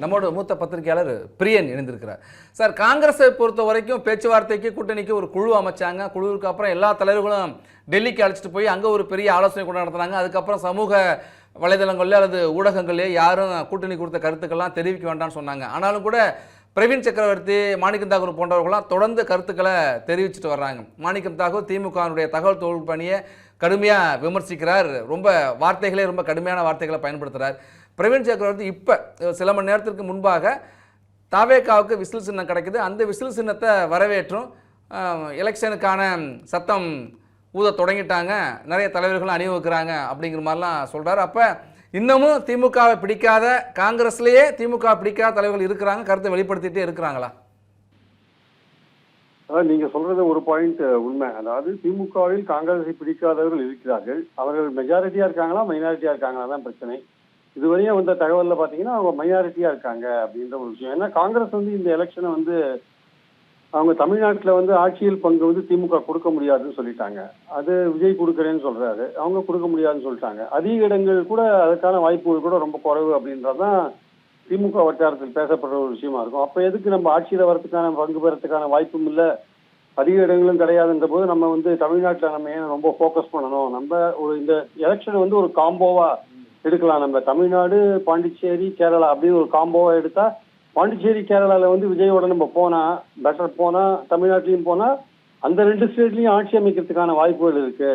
நம்மோட மூத்த பத்திரிகையாளர் பிரியன் இணைந்திருக்கிறார். சார், காங்கிரஸை பொறுத்த வரைக்கும் பேச்சுவார்த்தைக்கு கூட்டணிக்கு ஒரு குழு அமைச்சாங்க. குழுவுக்கு அப்புறம் எல்லா தலைவர்களும் டெல்லிக்கு அழைச்சிட்டு போய் அங்கே ஒரு பெரிய ஆலோசனை கூட நடத்தினாங்க. அதுக்கப்புறம் சமூக வலைதளங்கள்ல அல்லது ஊடகங்கள்லேயே யாரும் கூட்டணி கொடுத்த கருத்துக்கள்லாம் தெரிவிக்க வேண்டாம்னு சொன்னாங்க. ஆனாலும் கூட பிரவீன் சக்கரவர்த்தி, மாணிக்கம் தாக்கூர் போன்றவர்களாம் தொடர்ந்து கருத்துக்களை தெரிவிச்சுட்டு வர்றாங்க. மாணிக்கம் தாக்கூர் திமுகவினுடைய தகவல் தொழில்நுட்ப பணியை கடுமையாக விமர்சிக்கிறார். ரொம்ப வார்த்தைகளே ரொம்ப கடுமையான வார்த்தைகளை பயன்படுத்துகிறார். பிரவீன் சக்கரவர்த்தி இப்போ சில மணி நேரத்திற்கு முன்பாக தாவேகாவுக்கு விசில் சின்னம் கிடைக்குது, அந்த விசில் சின்னத்தை வரவேற்றும் எலெக்ஷனுக்கான சத்தம் ஊத தொடங்கிட்டாங்க, நிறைய தலைவர்களும் அணிவகுக்கிறாங்க அப்படிங்கிற மாதிரிலாம் சொல்கிறார். அப்போ இன்னமும் திமுகவை பிடிக்காத, காங்கிரஸ்லேயே திமுக பிடிக்காத தலைவர்கள் இருக்கிறாங்க, கருத்தை வெளிப்படுத்திட்டே இருக்கிறாங்களா? நீங்க சொல்றது ஒரு பாயிண்ட் உண்மை. அதாவது திமுகவில் காங்கிரஸை பிடிக்காதவர்கள் இருக்கிறார்கள். அவர்கள் மெஜாரிட்டியா இருக்காங்களா மைனாரிட்டியா இருக்காங்களா தான் பிரச்சனை. இதுவரையும் வந்த தகவல்ல பாத்தீங்கன்னா அவங்க மைனாரிட்டியா இருக்காங்க அப்படின்ற ஒரு விஷயம். ஏன்னா காங்கிரஸ் இந்த எலெக்ஷனை அவங்க தமிழ்நாட்டில் ஆட்சியில் பங்கு திமுக கொடுக்க முடியாதுன்னு சொல்லிட்டாங்க. அது விஜய் கொடுக்குறேன்னு சொல்றாரு, அவங்க கொடுக்க முடியாதுன்னு சொல்லிட்டாங்க. அதிக இடங்கள் கூட அதுக்கான வாய்ப்புகள் கூட ரொம்ப குறைவு அப்படின்றதான் திமுக வட்டாரத்தில் பேசப்படுற ஒரு விஷயமா இருக்கும். அப்ப எதுக்கு நம்ம ஆட்சியில வரதுக்கான பங்கு பெறத்துக்கான வாய்ப்பும் இல்லை, அதிக இடங்களும் கிடையாதுன்ற போது நம்ம தமிழ்நாட்டில் நம்ம ஏன் ரொம்ப ஃபோக்கஸ் பண்ணணும்? நம்ம இந்த எலெக்ஷன் ஒரு காம்போவா எடுக்கலாம். நம்ம தமிழ்நாடு, பாண்டிச்சேரி, கேரளா அப்படின்னு ஒரு காம்போவா எடுத்தா பாண்டிச்சேரி கேரளால விஜயோட நம்ம போனா பெட்டர், போனா தமிழ்நாட்டிலையும் போனா அந்த 2 ஸ்டேட்லயும் ஆட்சி அமைக்கிறதுக்கான வாய்ப்புகள் இருக்கு.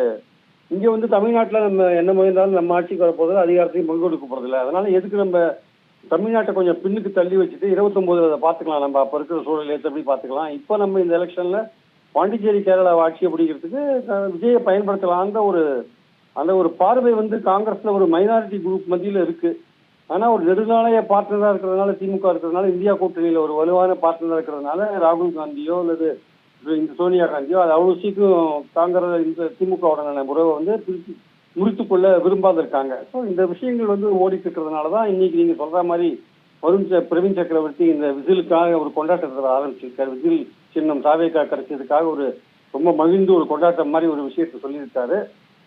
இங்க தமிழ்நாட்டில் நம்ம என்ன முயன்றாலும் நம்ம ஆட்சிக்கு வரப்போதில்லை, அதிகாரத்தையும் பங்கு கொடுக்க போறதில்லை. அதனால எதுக்கு நம்ம தமிழ்நாட்டை கொஞ்சம் பின்னுக்கு தள்ளி வச்சுட்டு 29 அதை பார்த்துக்கலாம், நம்ம அப்ப இருக்கிற சூழல் ஏற்றபடி பார்த்துக்கலாம். இப்போ நம்ம இந்த எலெக்ஷன்ல பாண்டிச்சேரி கேரளா ஆட்சியை பிடிக்கிறதுக்கு விஜயை பயன்படுத்தலான்ற அந்த ஒரு பார்வை காங்கிரஸ்ல ஒரு மைனாரிட்டி குரூப் மத்தியில இருக்கு. ஆனா ஒரு நெடுநாளைய பார்ட்னரா இருக்கிறதுனால, திமுக இருக்கிறதுனால, இந்தியா கூட்டணியில ஒரு வலுவான பார்ட்னரா இருக்கிறதுனால ராகுல் காந்தியோ அல்லது இந்த சோனியா காந்தியோ அது அவ்வளவு சீக்கிரம் காங்கிரஸ் இந்த திமுகவுடனான உறவை முறித்து கொள்ள விரும்பாத இருக்காங்க. ஸோ இந்த விஷயங்கள் ஓடிட்டு இருக்கிறதுனாலதான் இன்னைக்கு நீங்க சொல்ற மாதிரி பிரவீன் சக்கரவர்த்தி இந்த விசிலுக்காக ஒரு கொண்டாட்டத்தை ஆரம்பிச்சிருக்காரு. விசில் சின்னம் தாவேகா கிடைச்சதுக்காக ஒரு ரொம்ப மகிழ்ந்து ஒரு கொண்டாட்டம் மாதிரி ஒரு விஷயத்தை சொல்லியிருக்காரு.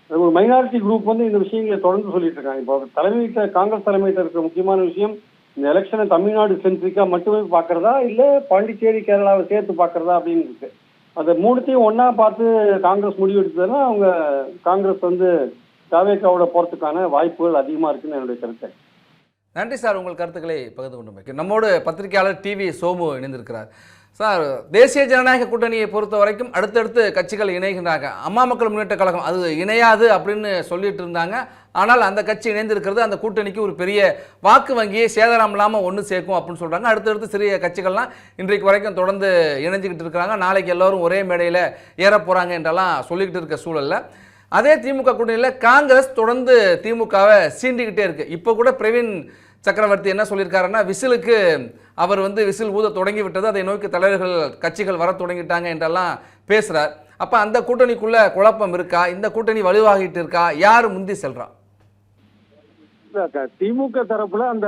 ஒரு மைனாரிட்டி குரூப் இந்த விஷயங்களை தொடர்ந்து சொல்லிட்டு இருக்காங்க. இப்போ காங்கிரஸ் தலைமையிட்ட இருக்கிற முக்கியமான விஷயம் இந்த எலெக்ஷனை தமிழ்நாடு சென்ட்ரிக்கா மட்டுமே பாக்குறதா இல்ல பாண்டிச்சேரி கேரளாவை சேர்த்து பாக்குறதா அப்படின்னு இருக்கு. அந்த மூணுத்தையும் ஒன்னா பார்த்து காங்கிரஸ் முடிவு எடுத்ததுன்னா அவங்க காங்கிரஸ் தாவேகாவோட போறதுக்கான வாய்ப்புகள் அதிகமா இருக்குன்னு என்னுடைய கருத்து. நன்றி சார், உங்கள் கருத்துக்களை பகிர்ந்து கொண்டு. நம்மோடு பத்திரிகையாளர் டிவி சோமு இணைந்திருக்கிறார். சார், தேசிய ஜனநாயக கூட்டணியை பொறுத்த வரைக்கும் அடுத்தடுத்து கட்சிகள் இணைகின்றாங்க. அம்மா மக்கள் முன்னேற்ற கழகம் அது இணையாது அப்படின்னு சொல்லிட்டு இருந்தாங்க. ஆனால் அந்த கட்சி இணைந்திருக்கிறது அந்த கூட்டணிக்கு ஒரு பெரிய வாக்கு வங்கியை சேதாரம் இல்லாமல் ஒன்று சேர்க்கும் அப்படின்னு சொல்கிறாங்க. அடுத்தடுத்து சிறிய கட்சிகள்லாம் இன்றைக்கு வரைக்கும் தொடர்ந்து இணைஞ்சிக்கிட்டு இருக்கிறாங்க. நாளைக்கு எல்லோரும் ஒரே மேடையில் ஏற போகிறாங்க என்றெல்லாம் சொல்லிக்கிட்டு இருக்க சூழலில் அதே திமுக கூட்டணியில் காங்கிரஸ் தொடர்ந்து திமுகவை சீண்டிக்கிட்டே இருக்கு. இப்போ கூட பிரவீன் சக்கரவர்த்தி என்ன சொல்லியிருக்காருன்னா, விசிலுக்கு அவர் விசில் ஊத தொடங்கி விட்டது, அதை நோக்கி தலைவர்கள் கட்சிகள் வர தொடங்கிட்டாங்க என்றெல்லாம் பேசுறார். அப்ப அந்த கூட்டணிக்குள்ள குழப்பம் இருக்கா? இந்த கூட்டணி வலுவாகிட்டு இருக்கா? யாரு முந்தி செல்றா? திமுக தரப்புல அந்த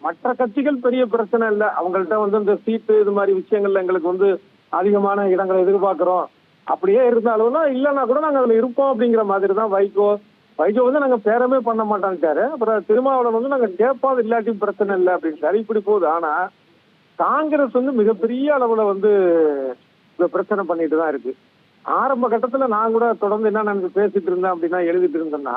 மற்ற கட்சிகள் பெரிய பிரச்சனை இல்லை. அவங்கள்ட்ட இந்த சீட்டு இது மாதிரி விஷயங்கள்ல எங்களுக்கு அதிகமான இடங்களை எதிர்பார்க்கிறோம். அப்படியே இருந்தாலும் இல்லைன்னா கூட நாங்க அதுல இருப்போம் அப்படிங்கிற மாதிரி தான் வைகோ நாங்க பேரமே பண்ண மாட்டான்ட்டாரு. அப்புறம் திருமாவளவன் நாங்க கேட்பாது இல்லாட்டி பிரச்சனை இல்லை அப்படின்னு இப்படி போகுது. ஆனா காங்கிரஸ் மிகப்பெரிய அளவுல இந்த பிரச்சனை பண்ணிட்டு தான் இருக்கு. ஆரம்ப கட்டத்துல நான் கூட தொடர்ந்து என்ன நினைச்சு பேசிட்டு இருந்தேன் அப்படின்னா, எழுதிட்டு இருந்தேன்னா,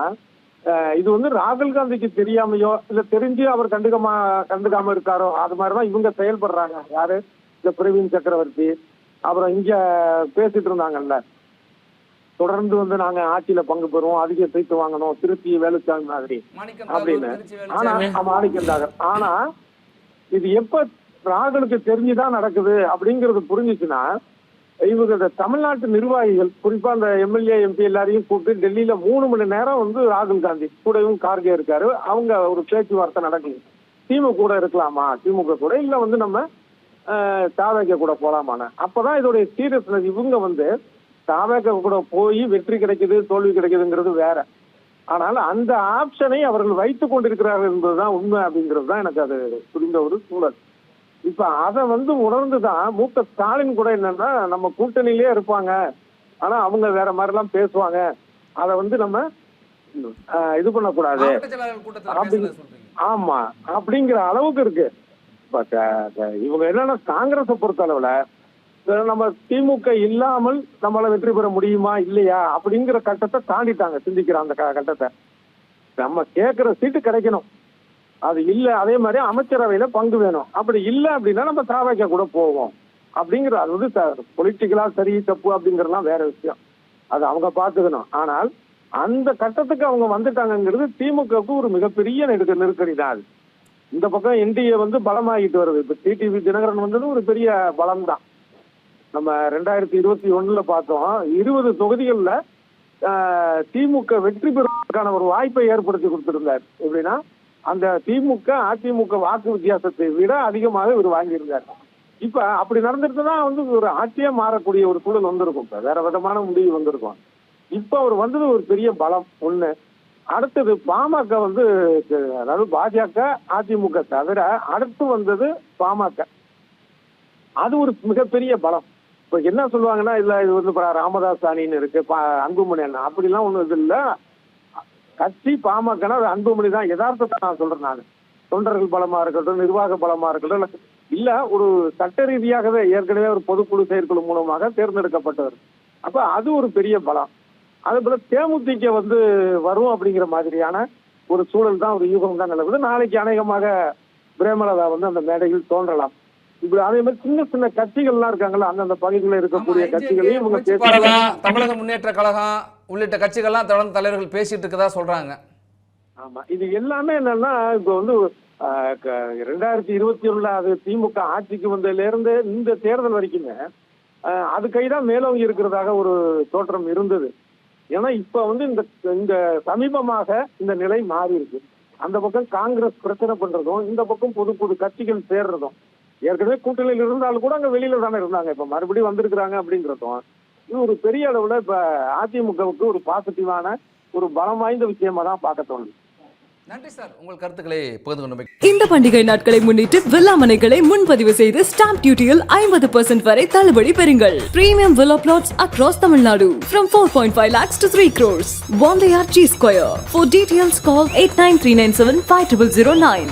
இது ராகுல் காந்திக்கு தெரியாமையோ இல்ல தெரிஞ்சு அவர் கண்டுக்காம இருக்காரோ அது மாதிரிதான் இவங்க செயல்படுறாங்க. யாரு? இந்த பிரவீன் சக்கரவர்த்தி. அப்புறம் இங்க பேசிட்டு இருந்தாங்கல்ல, தொடர்ந்து நாங்க ஆட்சியில பங்கு பெறுவோம், அதிக சீட்டு வாங்கணும், திருச்சி வேலுச்சாமி மாதிரி அப்படின்னு. ஆனா மாணிக்கம். ஆனா இது எப்ப ராகுலுக்கு தெரிஞ்சுதான் நடக்குது அப்படிங்கறது புரிஞ்சுச்சுன்னா, இவங்க தமிழ்நாட்டு நிர்வாகிகள் குறிப்பா அந்த எம்எல்ஏ எம்பி எல்லாரையும் கூப்பிட்டு டெல்லியில 3 மணி நேரம் ராகுல் காந்தி கூடவும் கார்கே இருக்காரு, அவங்க ஒரு பேச்சுவார்த்தை நடக்குது. திமுக கூட இருக்கலாமா, திமுக கூட இல்ல நம்ம தாவேக கூட போலாமான. அப்பதான் இதோடைய சீரியஸ்னஸ். இவங்க தாவேக கூட போய் வெற்றி கிடைக்குது தோல்வி கிடைக்குதுங்கிறது வேற. ஆனால் அந்த ஆப்ஷனை அவர்கள் வைத்துக் கொண்டிருக்கிறார்கள் என்பதுதான் உண்மை அப்படிங்கிறது தான் எனக்கு அது புரிந்த ஒரு சூழல். இப்ப அதை உணர்ந்துதான் மூத்த ஸ்டாலின் கூட என்னன்னா, நம்ம கூட்டணியிலே இருப்பாங்க, ஆனா அவங்க வேற மாதிரி எல்லாம் பேசுவாங்க, அதை நம்ம இது பண்ணக்கூடாது. ஆமா அப்படிங்கிற அளவுக்கு இருக்கு. இவங்க என்னன்னா காங்கிரஸை பொறுத்த அளவுல நம்ம திமுக இல்லாமல் நம்மளால வெற்றி பெற முடியுமா இல்லையா அப்படிங்கிற கட்டத்தை தாண்டிட்டாங்க, சிந்திக்கிற அந்த கட்டத்தை. நம்ம கேட்கிற சீட்டு கிடைக்கணும், அது இல்ல அதே மாதிரி அமைச்சரவையில பங்கு வேணும், அப்படி இல்லை அப்படின்னா நம்ம தாவைக்க கூட போவோம் அப்படிங்கிற, அது வந்து பொலிட்டிக்கலா சரி தப்பு அப்படிங்கறதுலாம் வேற விஷயம், அது அவங்க பாத்துக்கணும். ஆனால் அந்த கட்டத்துக்கு அவங்க வந்துட்டாங்கிறது திமுகவுக்கு ஒரு மிகப்பெரிய நெருக்கடி தான். அது இந்த பக்கம் என்டிஏ வந்து பலமாகிட்டு வருது. இப்ப டிடிவி தினகரன் வந்தது ஒரு பெரிய பலம் தான். நம்ம 2021 பார்த்தோம், 20 தொகுதிகள்ல திமுக வெற்றி பெறுவதற்கான ஒரு வாய்ப்பை ஏற்படுத்தி கொடுத்திருந்தார். எப்படின்னா அந்த திமுக அதிமுக வாக்கு வித்தியாசத்தை விட அதிகமாக இவர் வாங்கியிருந்தார். இப்ப அப்படி நடந்துட்டுதான் வந்து ஒரு ஆட்சியா மாறக்கூடிய ஒரு சூழல் வந்திருக்கும், வேற விதமான முடிவு வந்திருக்கும். இப்ப அவர் வந்தது ஒரு பெரிய பலம் ஒண்ணு. அடுத்தது பாமக வந்து, அதாவது பாஜக அதிமுக தவிர அடுத்து வந்தது பாமக, அது ஒரு மிகப்பெரிய பலம். இப்ப என்ன சொல்லுவாங்கன்னா, இல்ல இது வந்து ராமதாஸ் அணின்னு இருக்கு, அன்புமணி அண்ணா அப்படிலாம் ஒண்ணு இது இல்ல. கட்சி பாமகனா அது அன்புமணி தான். யதார்த்தத்தை நான் சொல்றேன். நான் தொண்டர்கள் பலமா இருக்கட்டும், நிர்வாக பலமா இருக்கட்டும், இல்ல ஒரு சட்ட ரீதியாகவே ஏற்கனவே ஒரு பொதுக்குழு செயற்குழு மூலமாக தேர்ந்தெடுக்கப்பட்டவர். அப்ப அது ஒரு பெரிய பலம். அதே போல தேமுதிக வந்து வரும் அப்படிங்கிற மாதிரியான ஒரு சூழல் தான், ஒரு யூகம் தான் நிலவுது. நாளைக்கு அநேகமாக பிரேமலதா வந்து அந்த மேடையில் தோன்றலாம். இப்படி அதே மாதிரி சின்ன சின்ன கட்சிகள்லாம் இருக்காங்கல்ல, அந்தந்த பகுதிகளில் இருக்கக்கூடிய கட்சிகளையும் இவங்க தமிழக முன்னேற்ற கழகம் உள்ளிட்ட கட்சிகள்லாம் தொடர்ந்து தலைவர்கள் பேசிட்டு இருக்கதா சொல்றாங்க. ஆமா, இது எல்லாமே என்னன்னா, இப்ப வந்து 2021 அது திமுக ஆட்சிக்கு வந்ததுல இருந்து இந்த தேர்தல் வரைக்குமே அது கைதான் மேலோங்கி இருக்கிறதாக ஒரு தோற்றம் இருந்தது. ஏன்னா இப்ப வந்து இந்த சமீபமாக இந்த நிலை மாறி இருக்கு. அந்த பக்கம் காங்கிரஸ் பிரச்சனை பண்றதும், இந்த பக்கம் புது கட்சிகள் சேர்றதும், ஏற்கனவே கூட்டணியில் இருந்தாலும் கூட அங்க வெளியில தானே இருந்தாங்க, இப்ப மறுபடியும் வந்திருக்கிறாங்க அப்படிங்கிறதும், இது ஒரு பெரிய அளவுல இப்ப அதிமுகவுக்கு ஒரு பாசிட்டிவான ஒரு பலம் வாய்ந்த விஷயமா தான் பார்க்க தோணுது. நன்றி சார், உங்கள் கருத்துக்களை பகிர்ந்து கொண்டு. இந்த பண்டிகை நாட்களை முன்னிட்டு வில்லா மனைகளை முன்பதிவு செய்து ஸ்டாம்ப் டியூட்டியில் 50% வரை தள்ளுபடி பெறுங்கள். Premium villa plots across Tamil Nadu from 4.5 lakhs to 3 crores. One G Square. For details call 8939750009.